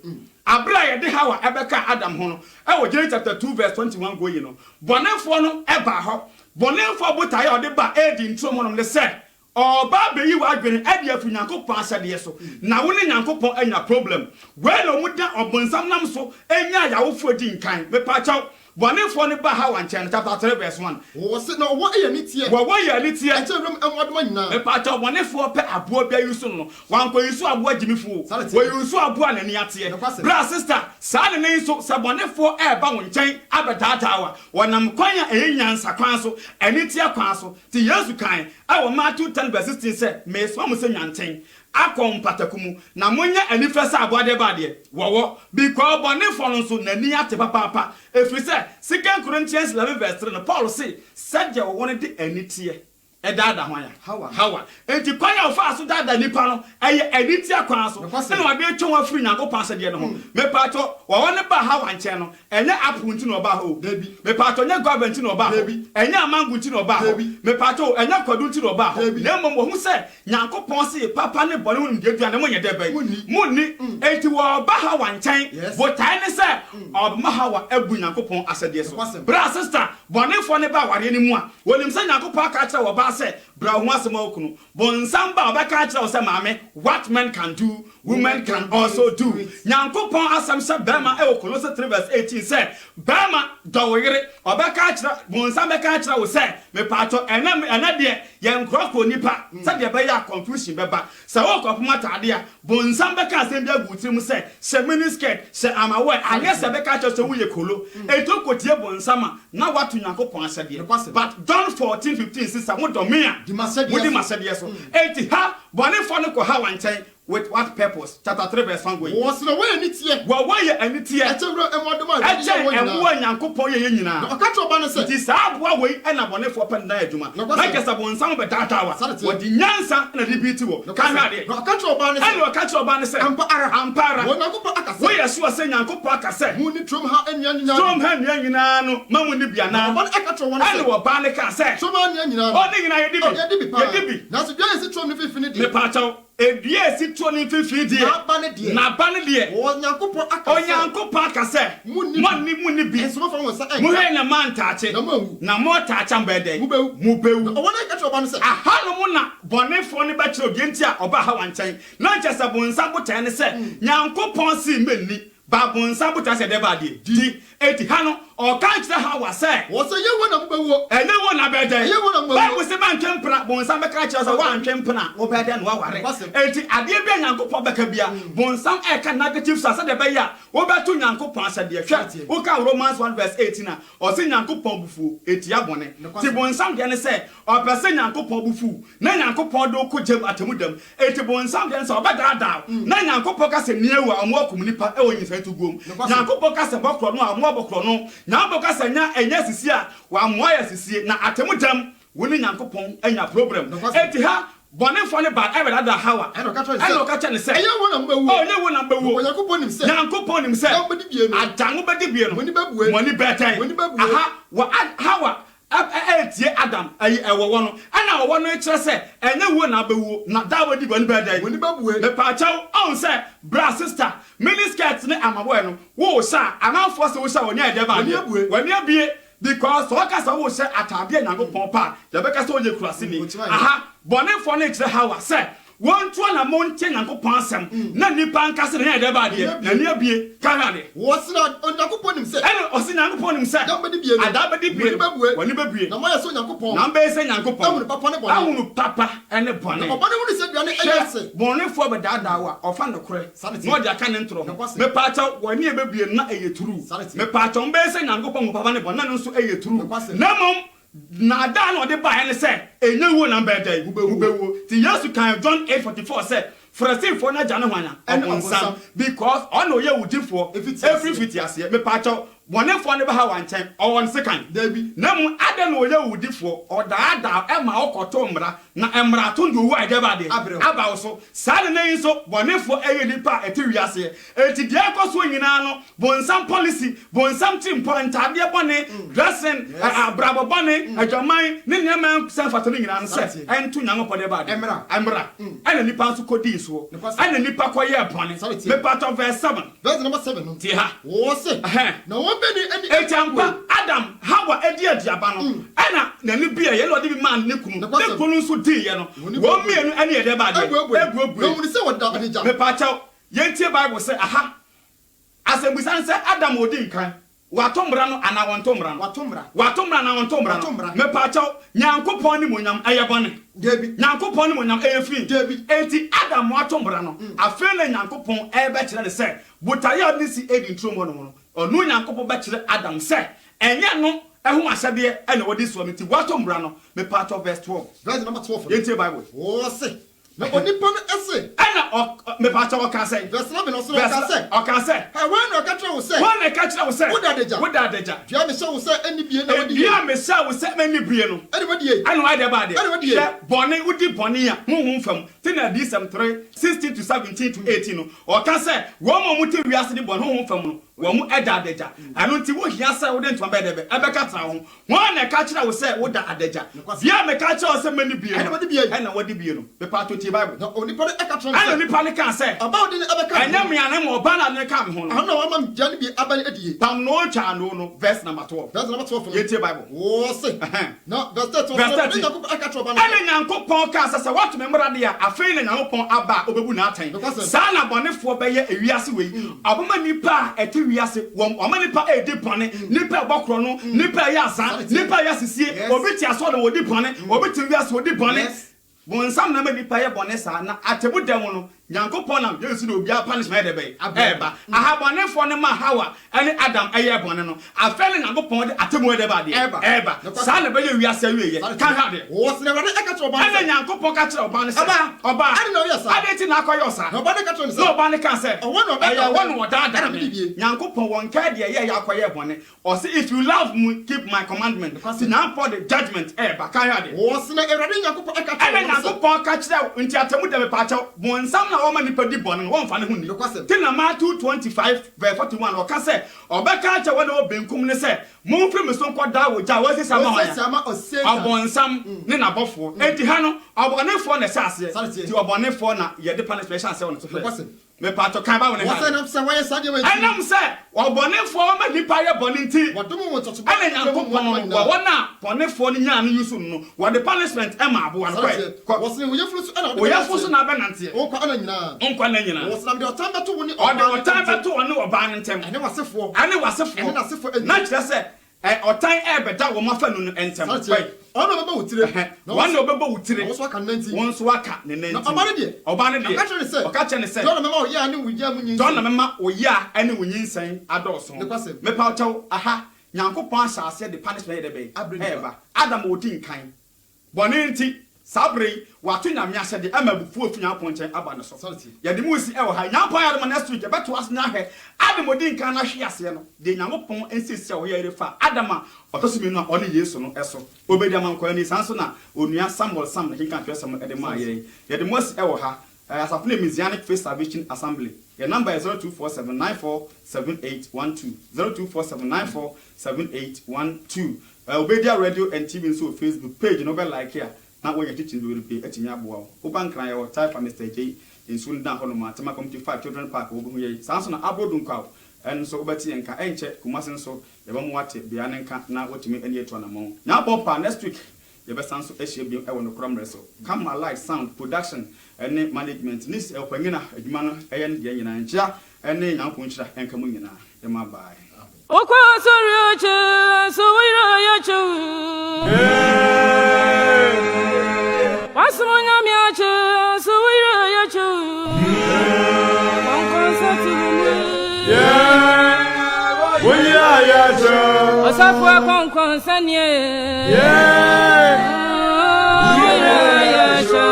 abra ye de Hawa ebeka Adam ho no ewo Genesis chapter 2 verse 21 go yi no bonefo no eba ho bonefo botaye ode ba edi ntromo no le se oba beyi wa adwene ade afu Nyankopon asade so na wo ne Nyankopon anya problem we no muda obonsam nam so enya yawofo di nkan me pa chaw bonefo ne ba Hawa nchen chapter 3 verse 1 wo se no wo ye nitie wo ye nitie e chewrem enwadoma nyina me pa chaw bonefo pe abo bia yusu no wanko yusu abo agimifo wo yusu abo anani ate bra sister sa ne ne so se bonefo e ba wo nchen abetatawa wonam kwanya enyansa kwan so enitie kwan so ti Yesu kan awo Matthew 10 verse 16 say me so mo se nyanten akom patakumu na monya anifesa abode bade wo because bonefo no so nani ate papa efri say 2 Corinthians 11 verse 3 no Paul say saje wo won de anitie edada hwan Hawa enti kwanya ofa so dada nipa no eye anitie kwan so na wa be twon afri Nyankopon asade no ho me pato wo won ba Hawa nche no enye apu nti no ba ho me pato enye government no ba ho enye amangu nti no ba ho me pato enye kwadu nti no ba ho na mom wo hu se Nyankopon se papa ne bone won de aduane mo nye de bai munni enti wo ba Hawa nchen bo tai ne se obma Hawa abu Nyankopon asade so bra sister bone fo ne ba ware ni mu a wonim se Nyankopon aka kira wo ba say bra ho asema okunu bonsam ba obeka kira say maame what men can do women can also do Nyankopon asem say bema e Colossians 3 verse 18 say bema dawire obeka kira bonsam beka kira wo say me pato ena de ye nkroko nipa say de be ya confusion beba say wo kopoma tade a bonsam beka asem bia gutrim say she miniskirt say amawe anya say beka kira say wo ye kolo eto kotie bonsam na watu Nyankopon asade but John 14:15 sister domia di masade so enti ha bonefo no ko Hawa nchen with what purpose chapter 3 verse 1 go wo se no we anitie wo ye anitie e chewro emodoma enwo Nyankopon ye nyina no ka to ba no se ti sa aboa we na bonefo pen na adwuma na kesa bonsam be tatawa wo di nyansa na libiti wo ka hwade no ka to ba no se eno ka to ba no se ampara wo Nyankopon akase wo ye so se Nyankopon akase mu ni trom ha enya nyina trom ha nyina no mamu ni bia na ba aka to wona se eno wo ba ne ka se trom ha nyina o ni nyina ye dibi na so dwa se trom ni fifini di me pa chaw edua situo ne mfimfini die na ba ne die onyankopon aka se monni bi muhwe na man taache na mo taacha mbede mubewu aha no mo na bonefo ne ba kire odie ntia oba ha wanchen na nchesa bonsa botan ne se nyankopon si menni babonsa botan se de ba die di eti ha no o kan kire ha wa se wo se ye wona mbewo ene wona bede ye wona mbewo ba wo se ba ntwempra bonsa be kra kire so wa ntwempra wo bede no wa ware eti ade bia nyankopon beka bia bonsa e ka negative sa de be ya wo beto nyankopon asade hwe wo ka Romans 1:18 na o se nyankopon bufu eti abone ti bonsa de ne se o pese nyankopon bufu na nyankopon do ko jem atemudam eti bonsa de ne se o bedada na nyankopon ka se niewu amu akomunipa e onyi sa tugom nyankopon ka se bokro no amu bokro no na boka sanya enya sisi a wa amoa ya sisi na atemudam woni nyankopon enya problem eti ha bonefo ne bad ever that hawa eno ka twa ne se ye wona mbewo o ye wona mbewo nyankopon nim se adango bedi bie no moni betai aha wa hawa etie Adam ewo no ana wo no ekire se enye wo na bewo na da wodi goni bedai me pa chaw on se bra sister miniskirt ne amabo no wo sha anafo se wo sha woni ede ba woni abie because waka sa wo se atade nyankopon pa ya beka se oje kurase ni aha bonefo ne ekire hawa se won to na monte nyankopon asem na nipa nkase na ede ba de na ni abie kanade wo se na nyankopon nim se ene o se nyankopon nim se adabedi bie woni bebie na ma ya so nyankopon na mbe se nyankopon awunu papa ene bone papa ne woni se duane eyese bonefo be dada wa ofa ndokore no de aka ne ntro me pacha woni ebebie na eyeturu me pacha mbe se nyankopon papa ne bone na nso eyeturu na mom na da no de ba ene se enyewo na mbeda ubewo ti Yesu kan John 8:44 say Frasi for na jana hwana and some because ono ye wudifo every fiti ase me pacho bonefo ne ba ha wanchen o won second dabi na mu ada no ye wudifo o da e ma okoto mra na emra to ndo wu ade ba de aba so sa ne yin so bonefo eye nipa eti wiase eti de akoso nyina no bonsam policy bonsam team point ade bone dressing abrabo bone adwaman ne nyama san fatoro nyina no se entu nyango de ba de emra ana nipa so kodi so ana nipa koye bone me part of verse 7 verse number 7 no ti ha wo se na wo be ni etampa Adam Hawa edi adiaba no ana na ni bia ye lodi bi man ne kunu nso di ye no wo mienu ane ye de ba de eguogu no se wo da adeja me pa cha ye tie Bible say aha asembusan say Adam odi nkan watomra no ana wontomra na wontomra me pa cha nyankopon ni monyam ayebone debi nyankopon ni monyam ayefin debi enti Adam watomra no afele nyankopon ebe kire ne say butaye ni si edi ntromo no onu nyankopon be kire Adam say enye no ehu asade ene wodi so meti watomra no me part of verse 12 verse number 12 ye tie Bible wo se na onipa no ese ana me part of can say verse 11 also can say o can say ha when no ka kire wo say when e ka kire wo say wo da deja dia me say wo say eni bie na wodi dia me say wo say mani bie no eni wodi e ana wa de ba de eni wodi e bone wodi bone ya honhom fam ti na DSM 3:16 to 17 to 18 no o can say wo mo muti wiase di bone honhom fam no wo mu eda adeja anu nti wo hia say wo de ntwa be de be ebe ka tra ho won na ka kire wo say wo da adeja dia me ka kire wo say mani bie eni wodi bie ana wodi bie no be part of the Bible no onipa no eka tra ana nipa ne kan say about the ebe ka enya me ane mo ba na ne ka me ho no ana wa ma jani bi abani edie pam no cha no verse number 12 verse number 12 ye tie Bible wo se no verse 12 eka tra ba na ana nyankopon ka say what me mra de a afei na nyankopon aba obebu na atan sa na bonefo be ye ewiase we aboma nipa eti wiase wo nipa edi pone nipa bokro no nipa ya san nipa ya sisie obi ti aso no wodi pone obi ti wiase wodi pone bonsam na nipa ye bone sa na atebu dem no nyankopon na Yesu no obi a punishment de be eba aha bonefo ne ma Hawa ene Adam eye bone no afele nyankopon de atemu de ba de eba sa na be ye wiase wiye kan ha de wo se na wade eka tra ba ene nyankopon ka kire oba ne se oba ade na wiase ade ti na akoyo sa oba ne ka tra ne se oba ne kan se won wo da nyankopon won ka de ye akoye bone o say if you love me keep my commandment because now for the judgment eba kan ha de wo se na erade nyankopon eka tra nyankopon ka kire nti atemu de me pa cha bonsam na woma nipa di bɔne no wonfa ne ho ni tina Matthew 25 verse 41 o ka se obeka acha wona obenkum ne se momfiri me so nkoda wo ja wo sesa ma obonsam ne na bɔfo enti ha no obonefo na se ase ti obonefo na ye de punishment ase wona so me pato kan ba wona ha wose nam se waye sade we anam se obonefo ma nipa ye bɔne nti wadom wo toto ana nyankopɔn wo wona bɔnefo no nya no yusu no wo de punishment e ma abo no wose wo yefuru so ana wo yefuru so na be nante wo kwa ana nyina wose nam de otan beto wo ni otan beto wo ni oba no ntem ane wasefo na kyerɛ sɛ otan e beda wo mafa no ntem ono beba wutire one obeba wutire wo so aka nanti won so aka ne nanti oba ne de oka kyerɛ ne sɛ John mema oya ne wugya mu nyin John mema oya ane wunyinsɛn adɔso me pa kyɛw aha nyankopɔn ahyase de punishment de be eba Adam odi nkan bɔne nti sabre wato nyame ahyɛ de ama bufu ofunya ponkyɛn aba ne so ye de mu si ɛwɔ ha nyampɔn ya de next week beto as nya hwɛ Adam odi nkan na hwe ase no de nyankopɔn ensisi ɛwɔ ya refa Adam a ɔtɔsumi no ɔne Yesu no ɛso obedi amankɔ ni sanso na onua Samuel Sam na hinka hwɛ sam de ma ye de mu si ɛwɔ ha Asafuna Messianic Faith Salvation Assembly. Your number is 0247947812. 0247947812. Obedia Radio and TV so Facebook page no be like here. Now when you teaching will be etinya boa. Oban kran your type Mr. J in Sundan Honoma Tema Community 5 Children Park obu ye. Sanso na abrodun kwa. And so obeti enka enche kumasen so yebam wate bia nenka na wotimi ene eto na mo. Nya bompa next week yebesanso ehye bi e wono kram reso. Come alive sound production and management nis elpanyina adwuma no eye ne de nyina nchia ene nyanko nchira enka mu nyina e ma bye okwa sorioche suwiro yochu pasmonya miache suwiro yochu konkonsatu Oya yacho osafwa konkonsanie Oya yacho